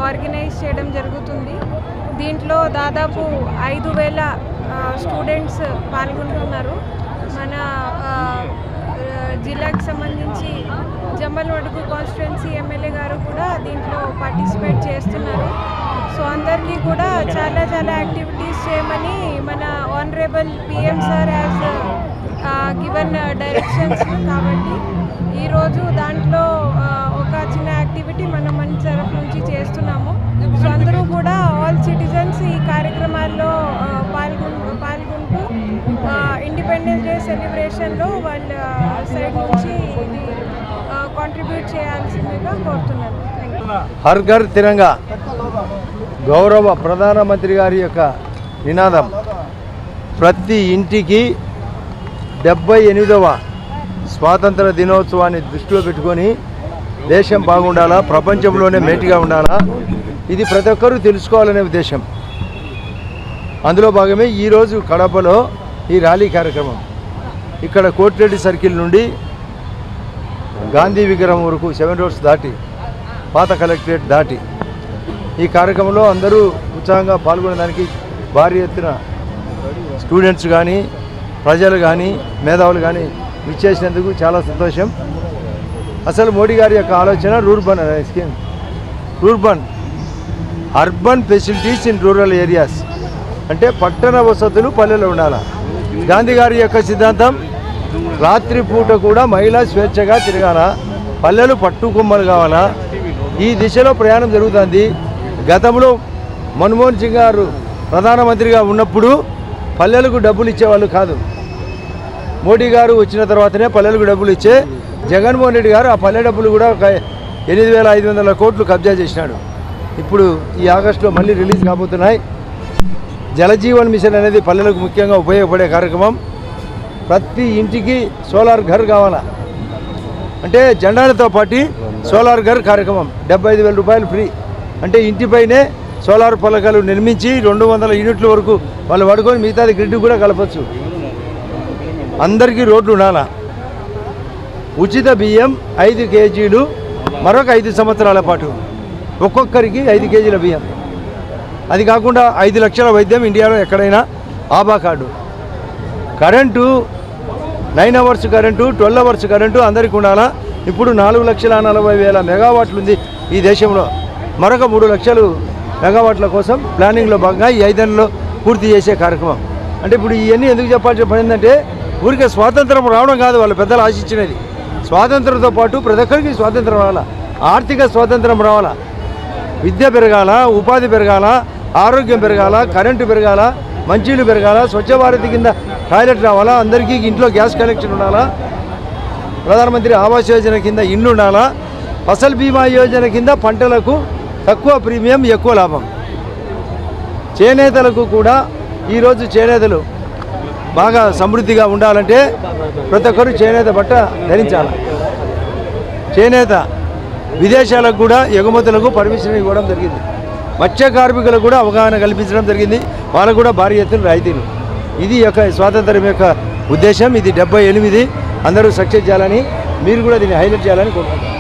Organise చేయడం జరుగుతుంది. దీంట్లో దాదాపు 5,000 స్టూడెంట్స్ పాల్గొంటున్నారు. మన జిల్లాకి సంబంధించి జమ్మలమడుగు కాన్స్టిట్యుయెన్సీ ఎమ్మెల్యే గారు కూడా దీంట్లో పార్టిసిపేట్ చేస్తున్నారు. సో అందరికీ కూడా చాలా యాక్టివిటీస్ చేయమని మన honourable PM sir has given directions. కాబట్టి ఈరోజు దాంట్లో ఒక చిన్న యాక్టివిటీ మనం మన తరఫు నుంచి చేస్తున్నాము. సో అందరూ కూడా ఆల్ సిటిజన్స్ ఈ కార్యక్రమాల్లో పాల్గొంటూ ఇండిపెండెన్స్ డే సెలబ్రేషన్లో వాళ్ళ సైడ్ నుంచి ఇది కాంట్రిబ్యూట్ చేయాల్సిందిగా కోరుతున్నాను. హర్ ఘర్ తిరంగా గౌరవ ప్రధానమంత్రి గారి యొక్క నినాదం ప్రతి ఇంటికి 78వ స్వాతంత్ర దినోత్సవాన్ని దృష్టిలో పెట్టుకొని దేశం బాగుండాలా, ప్రపంచంలోనే మేటిగా ఉండాలా, ఇది ప్రతి ఒక్కరూ తెలుసుకోవాలనే ఉద్దేశం. అందులో భాగమే ఈరోజు కడపలో ఈ ర్యాలీ కార్యక్రమం. ఇక్కడ కోటిరెడ్డి సర్కిల్ నుండి గాంధీ విగ్రహం వరకు 7 రోడ్స్ దాటి పాత కలెక్టరేట్ దాటి ఈ కార్యక్రమంలో అందరూ ఉత్సాహంగా పాల్గొనడానికి భారీ ఎత్తున స్టూడెంట్స్ కానీ ప్రజలు కానీ మేధావులు కానీ విచ్చేసినందుకు చాలా సంతోషం. అసలు మోడీ గారి యొక్క ఆలోచన రూర్బన్ అనే scheme, urban facilities in rural areas, అంటే పట్టణ వసతులు పల్లెలో ఉండాలి. గాంధీ గారి యొక్క సిద్ధాంతం రాత్రిపూట కూడా మహిళా స్వేచ్ఛగా తిరగాల, పల్లెలు పట్టుకొమ్మలు కావాలా. ఈ దిశలో ప్రయాణం జరుగుతుంది. గతంలో మన్మోహన్ సింగ్ గారు ప్రధానమంత్రిగా ఉన్నప్పుడు పల్లెలకు డబ్బులు ఇచ్చేవాళ్ళు కాదు. మోడీ గారు వచ్చిన తర్వాతనే పల్లెలకు డబ్బులు ఇచ్చే జగన్మోహన్ రెడ్డి గారు ఆ పల్లె డబ్బులు కూడా 8,500 కోట్లు కబ్జా చేసినాడు. ఇప్పుడు ఈ ఆగస్టులో మళ్ళీ రిలీజ్ కాబోతున్నాయి. జలజీవన్ మిషన్ అనేది పల్లెలకు ముఖ్యంగా ఉపయోగపడే కార్యక్రమం. ప్రతి ఇంటికి సోలార్ ఘర్ కావాలా, అంటే జెండాలతో పాటు సోలార్ ఘర్ కార్యక్రమం 75,000 రూపాయలు ఫ్రీ. అంటే ఇంటిపైనే సోలార్ పలకలు నిర్మించి 200 యూనిట్ల వరకు వాళ్ళు పడుకొని మిగతాది గ్రిడ్ కూడా కలపచ్చు. అందరికీ రోడ్లు ఉండాలా. ఉచిత బియ్యం 5 కేజీలు మరొక 5 సంవత్సరాల పాటు, ఒక్కొక్కరికి 5 కేజీల బియ్యం. అది కాకుండా 5 లక్షల వైద్యం ఇండియాలో ఎక్కడైనా Aba card. Current 9 hours current, 12 hours current అందరికీ ఉండాలా. ఇప్పుడు 4,40,000 మెగావాట్లు ఉంది ఈ దేశంలో. మరొక 3 లక్షలు మెగావాట్ల కోసం ప్లానింగ్లో భాగంగా ఈ 5 నెలల్లో పూర్తి చేసే కార్యక్రమం. అంటే ఇప్పుడు ఇవన్నీ ఎందుకు చెప్పాల్సిన పడిందంటే ఊరికే స్వాతంత్రం రావడం కాదు వాళ్ళ పెద్దలు ఆశించినది. స్వాతంత్రంతో పాటు ప్రతి ఒక్కరికి స్వాతంత్రం రావాలా, ఆర్థిక స్వాతంత్రం రావాలా, విద్య పెరగాల, ఉపాధి పెరగాల, ఆరోగ్యం పెరగాల, కరెంటు పెరగాల, మంచినీళ్ళు పెరగాల, స్వచ్ఛ భారత్ కింద టాయిలెట్ రావాలా, అందరికీ ఇంట్లో గ్యాస్ కనెక్షన్ ఉండాలా, ప్రధానమంత్రి ఆవాస్ యోజన కింద ఇండ్లు ఉండాలా, ఫసల్ బీమా యోజన కింద పంటలకు తక్కువ ప్రీమియం ఎక్కువ లాభం. చేనేతలకు కూడా ఈరోజు చేనేతలు బాగా సమృద్ధిగా ఉండాలంటే ప్రతి ఒక్కరు చేనేత బట్ట ధరించాలి. చేనేత విదేశాలకు కూడా ఎగుమతులకు పర్మిషన్ ఇవ్వడం జరిగింది. మత్స్య కార్మికులకు కూడా అవగాహన కల్పించడం జరిగింది. వాళ్ళకు కూడా భారీ ఎత్తున రాయితీలు. ఇది యొక్క స్వాతంత్రం యొక్క ఉద్దేశం. ఇది 78 అందరూ సక్సెస్ చేయాలని, మీరు కూడా దీన్ని హైలైట్ చేయాలని కోరుకుంటున్నాను.